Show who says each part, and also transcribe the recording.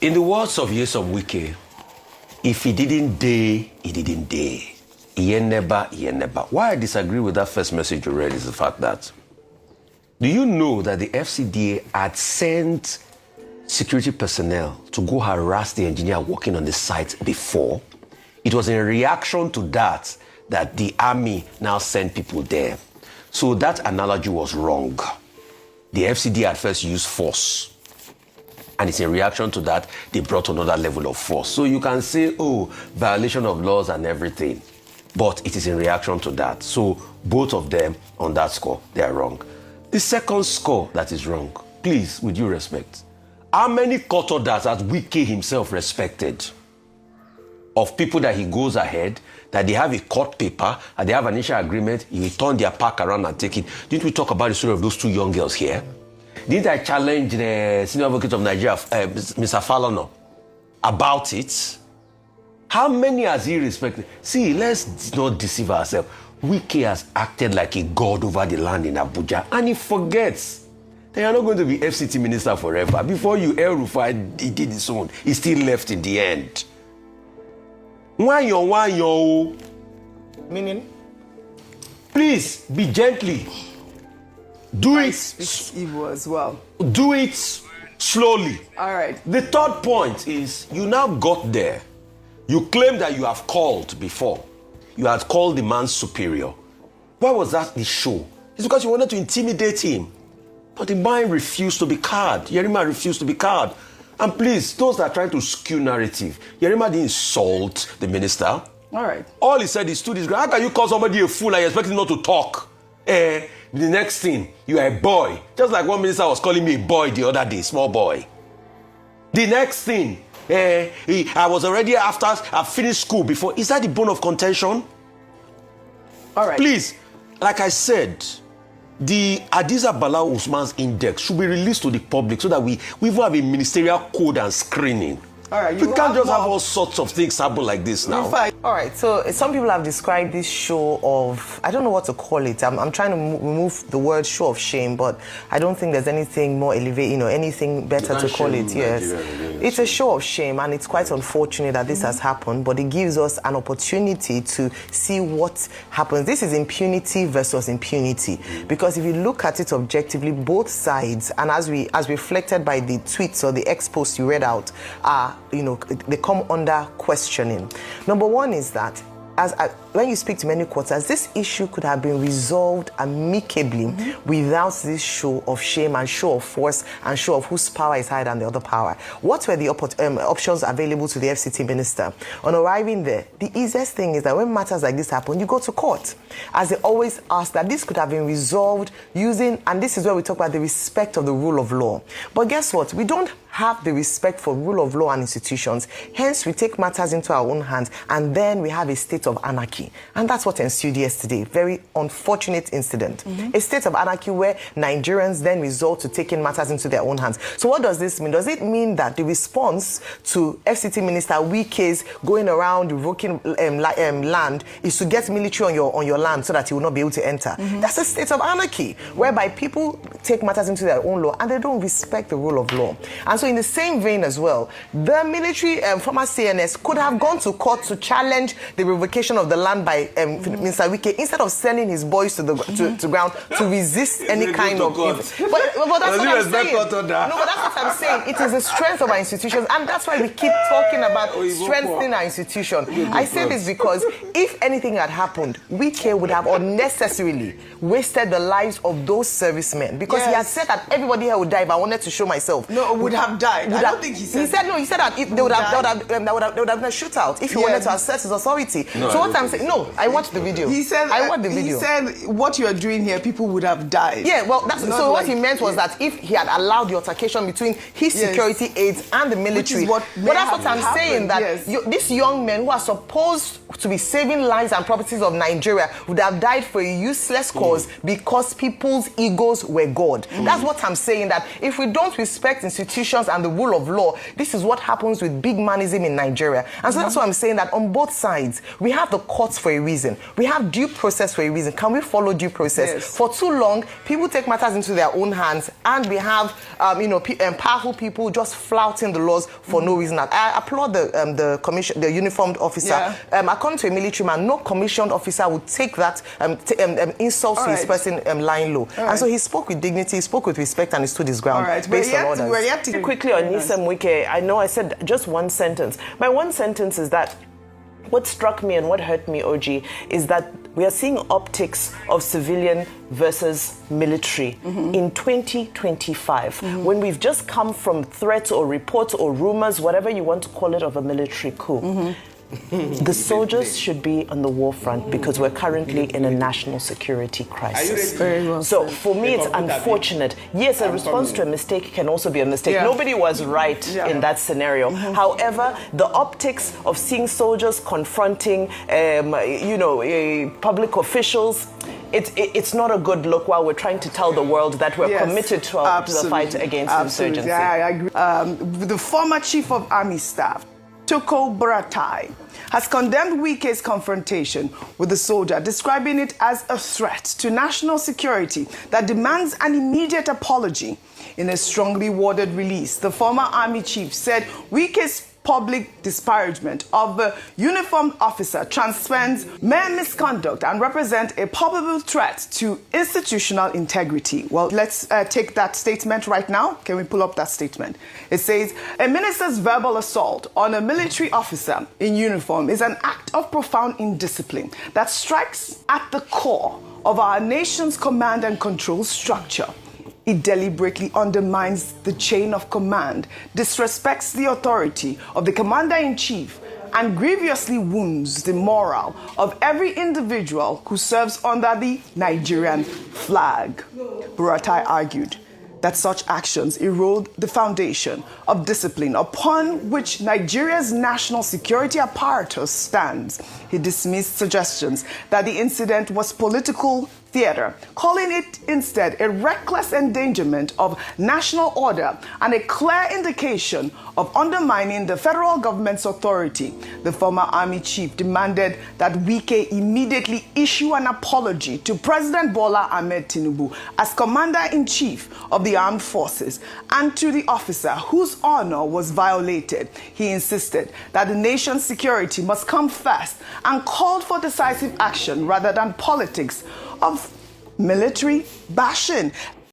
Speaker 1: In the words of Wike, if he didn't day, he didn't day. He never. Why I disagree with that first message you read is the fact that, do you know that the FCDA had sent security personnel to go harass the engineer working on the site before? It was in reaction to that the army now sent people there. So that analogy was wrong. The FCDA at first used force. And it's in reaction to that, they brought another level of force. So you can say, oh, violation of laws and everything. But it is in reaction to that. So both of them, on that score, they are wrong. The second score that is wrong, please, with due respect, how many court orders has Wike himself respected? Of people that he goes ahead, that they have a court paper, and they have an initial agreement, he will turn their pack around and take it. Didn't we talk about the story of those two young girls here? Didn't I challenge the senior advocate of Nigeria, Mr. Falono, about it? How many has he respected? See, let's not deceive ourselves. Wike has acted like a god over the land in Abuja, and he forgets that you're not going to be FCT minister forever. Before you, El Rufai, he did his own. He still left in the end. Why yo?
Speaker 2: Meaning?
Speaker 1: Please, be gently. Do it.
Speaker 2: Speaks evil as well.
Speaker 1: Do it slowly.
Speaker 2: All right.
Speaker 1: The third point is, you now got there. You claim that you have called before. You had called the man superior. Why was that the show? It's because you wanted to intimidate him. But the man refused to be card. Yerima refused to be card. And please, those that are trying to skew narrative, Yerima didn't insult the minister.
Speaker 2: All right.
Speaker 1: All he said is, stood his ground. How can you call somebody a fool and you expect him not to talk? The next thing, you are a boy. Just like one minister was calling me a boy the other day, small boy. The next thing, I was already after I finished school before. Is that the bone of contention?
Speaker 2: All right.
Speaker 1: Please, like I said, the Hadiza Bala Usman's index should be released to the public so that we even have a ministerial code and screening.
Speaker 2: All right.
Speaker 1: We can't just have all sorts of things happen like this now.
Speaker 2: All right. So some people have described this show of, I don't know what to call it. I'm trying to remove the word show of shame, but I don't think there's anything more elevated, anything better to call it. Yes. It's a show of shame, and it's quite unfortunate that this has happened, but it gives us an opportunity to see what happens. This is impunity versus impunity, because if you look at it objectively, both sides, and as reflected by the tweets or the X post you read out, are, they come under questioning. Number one is that when you speak to many quarters, this issue could have been resolved amicably without this show of shame and show of force and show of whose power is higher than the other power. What were the options available to the FCT minister? On arriving there, the easiest thing is that when matters like this happen, you go to court. As they always ask, that this could have been resolved using, and this is where we talk about the respect of the rule of law. But guess what? We don't have the respect for rule of law and institutions. Hence, we take matters into our own hands, and then we have a state of anarchy. And that's what ensued yesterday. Very unfortunate incident. A state of anarchy where Nigerians then resort to taking matters into their own hands. So what does this mean? Does it mean that the response to FCT Minister Wike's going around revoking land is to get military on your land so that you will not be able to enter? That's a state of anarchy, whereby people take matters into their own law and they don't respect the rule of law. And so in the same vein as well, the military, former CNS, could have gone to court to challenge the revocation of the land by Mr. Wike, instead of sending his boys to the to ground to resist any kind of... But that's what I'm saying. No, but that's what I'm saying. It is the strength of our institutions, and that's why we keep talking about strengthening our institution. I say this because if anything had happened, Wike would have unnecessarily wasted the lives of those servicemen, because he had said that everybody here would die if I wanted to show myself.
Speaker 3: No, would have died. I don't think he said.
Speaker 2: He said no. He said that there would have been a shootout if he wanted to assert his authority. No, so what I'm saying, no, I watched the video.
Speaker 3: He said,
Speaker 2: I watched the video.
Speaker 3: He said, what you are doing here, people would have died.
Speaker 2: Yeah, well, so what he meant was that if he had allowed the altercation between his security aides and the military, but that's what I'm saying, that these young men who are supposed to be saving lives and properties of Nigeria would have died for a useless cause because people's egos were God. That's what I'm saying, that if we don't respect institutions institutions and the rule of law, this is what happens with big manism in Nigeria. And so that's why I'm saying that on both sides, we have the courts for a reason. We have due process for a reason. Can we follow due process?
Speaker 3: Yes.
Speaker 2: For too long, people take matters into their own hands, and we have, powerful people just flouting the laws for no reason. I applaud the commission, the uniformed officer.
Speaker 3: Yeah.
Speaker 2: According to a military man, no commissioned officer would take that insult to his person lying low. And so he spoke with dignity, he spoke with respect, and he stood his ground based on orders.
Speaker 3: We're yet to
Speaker 4: Quickly on Nyesom Wike, I know I said just one sentence. My one sentence is that what struck me and what hurt me, OG, is that we are seeing optics of civilian versus military in 2025, when we've just come from threats or reports or rumors, whatever you want to call it, of a military coup. The soldiers should be on the war front because we're currently in a national security crisis.
Speaker 3: Very well
Speaker 4: So
Speaker 3: said.
Speaker 4: for me, it's unfortunate. Yes, a response to a mistake can also be a mistake. Nobody was right in that scenario. However, the optics of seeing soldiers confronting, public officials, it's not a good look while we're trying to tell the world that we're committed to the fight against insurgency.
Speaker 3: Yeah, I agree. The former chief of army staff, Toko Buratai, has condemned Wike's confrontation with the soldier, describing it as a threat to national security that demands an immediate apology. In a strongly worded release, the former army chief said Wike's public disparagement of the uniformed officer transcends mere misconduct and represent a palpable threat to institutional integrity. Well, let's take that statement right now. Can we pull up that statement? It says, a minister's verbal assault on a military officer in uniform is an act of profound indiscipline that strikes at the core of our nation's command and control structure. It deliberately undermines the chain of command, disrespects the authority of the commander-in-chief, and grievously wounds the morale of every individual who serves under the Nigerian flag. Buratai argued that such actions erode the foundation of discipline upon which Nigeria's national security apparatus stands. He dismissed suggestions that the incident was political theater, calling it instead a reckless endangerment of national order and a clear indication of undermining the federal government's authority. The former army chief demanded that Wike immediately issue an apology to President Bola Ahmed Tinubu as commander-in-chief of the armed forces and to the officer whose honor was violated. He insisted that the nation's security must come first and called for decisive action rather than politics of military bashing.